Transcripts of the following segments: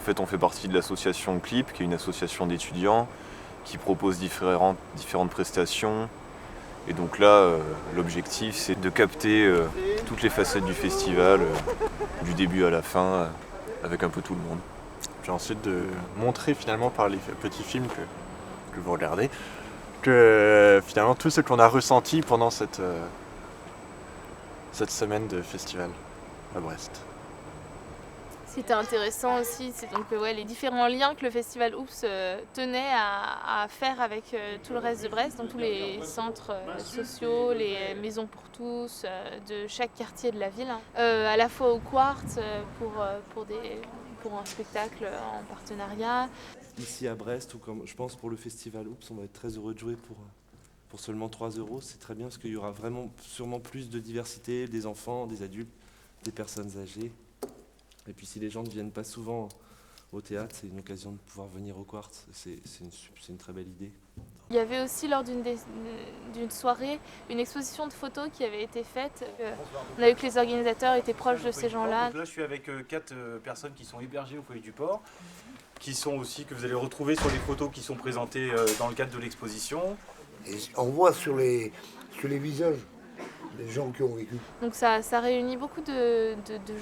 fait, on fait partie de l'association CLIP, qui est une association d'étudiants qui propose différentes prestations. Et donc là, l'objectif, c'est de capter toutes les facettes du festival, du début à la fin, avec un peu tout le monde. Puis ensuite de montrer finalement par les petits films que vous regardez, que finalement tout ce qu'on a ressenti pendant cette semaine de festival à Brest. Ce qui était intéressant aussi, c'est donc les différents liens que le festival Oups tenait à faire avec tout le reste de Brest, donc tous les centres sociaux, les maisons pour tous, de chaque quartier de la ville, à la fois au Quartz pour un spectacle en partenariat. Ici à Brest, ou comme je pense pour le festival Oups, on va être très heureux de jouer pour seulement 3 €. C'est très bien parce qu'il y aura vraiment sûrement plus de diversité, des enfants, des adultes, des personnes âgées. Et puis si les gens ne viennent pas souvent au théâtre, c'est une occasion de pouvoir venir au Quartz. C'est une très belle idée. Il y avait aussi lors d'une soirée une exposition de photos qui avait été faite. On a vu que les organisateurs étaient proches de ces gens-là. Donc là, je suis avec 4 personnes qui sont hébergées au foyer du port, qui sont aussi, que vous allez retrouver sur les photos qui sont présentées dans le cadre de l'exposition. Et on voit sur les visages des gens qui ont vécu. Donc ça réunit beaucoup de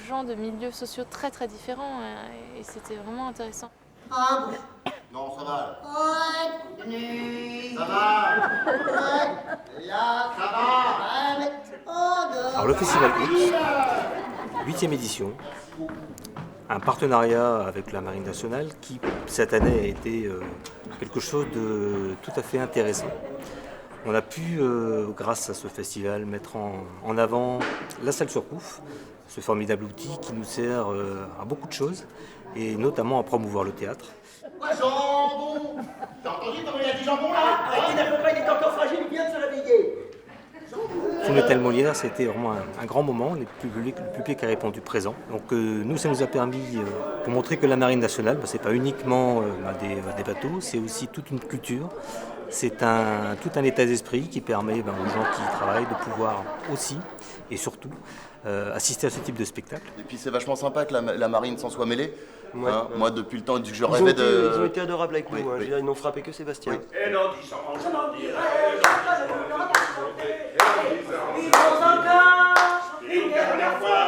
gens de milieux sociaux très très différents et c'était vraiment intéressant. Non, ça va. Ça va. Là, ça va. Alors le Festival Oups, 8e édition, un partenariat avec la Marine nationale qui cette année a été quelque chose de tout à fait intéressant. On a pu, grâce à ce festival, mettre en avant la salle sur Pouf, ce formidable outil qui nous sert à beaucoup de choses, et notamment à promouvoir le théâtre. Jambon. T'as entendu comment il a dit jambon là? Il n'avait pas, il est encore fragile, il vient de se réveiller. Pour Hôtel Molière, c'était vraiment un grand moment. Le public a répondu présent. Donc nous, ça nous a permis, pour montrer que la Marine nationale, c'est pas uniquement des bateaux, c'est aussi toute une culture. C'est tout un état d'esprit qui permet aux gens qui y travaillent de pouvoir aussi, et surtout, assister à ce type de spectacle. Et puis c'est vachement sympa que la marine s'en soit mêlée. Ouais, hein, moi, depuis le temps que je rêvais ils ont été adorables avec nous. Oui. Ils n'ont frappé que Sébastien. Oui. Et dans 10 ans, je m'en dirai. Une dernière fois,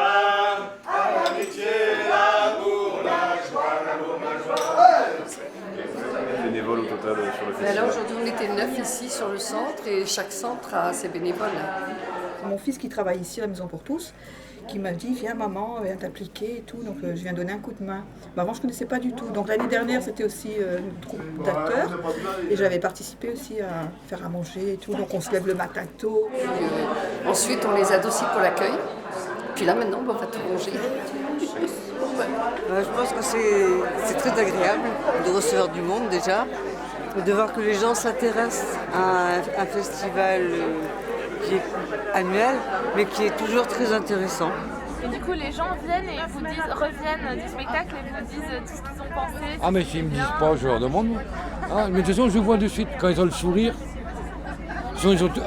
à l'amitié, l'amour, la joie, l'amour, la joie. Bénévoles au total sur le festival. Alors aujourd'hui on était 9 ici sur le centre et chaque centre a ses bénévoles. Mon fils qui travaille ici à la Maison pour tous, qui m'a dit viens maman, viens t'impliquer et tout, donc je viens donner un coup de main. Mais avant je ne connaissais pas du tout, donc l'année dernière c'était aussi une troupe d'acteurs et j'avais participé aussi à faire à manger et tout, donc on se lève le matin tôt. Ensuite on les aide aussi pour l'accueil, puis là maintenant on va tout manger. Je pense que c'est très agréable de recevoir du monde déjà, de voir que les gens s'intéressent à un festival qui est annuel, mais qui est toujours très intéressant. Et du coup, les gens viennent et reviennent du spectacle et vous disent tout ce qu'ils ont pensé. Ah mais s'ils me disent pas, je leur demande. Ah, mais de toute façon, je vois de suite, quand ils ont le sourire,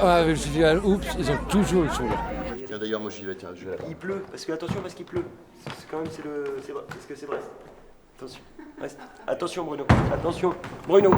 avec le festival Oups, ils ont toujours le sourire. Tiens, d'ailleurs, moi j'y vais, tiens, je vais là. Il pleut, parce qu'il pleut. C'est quand même, parce que c'est Brest. Attention, Brest. Attention Bruno, attention. Bruno.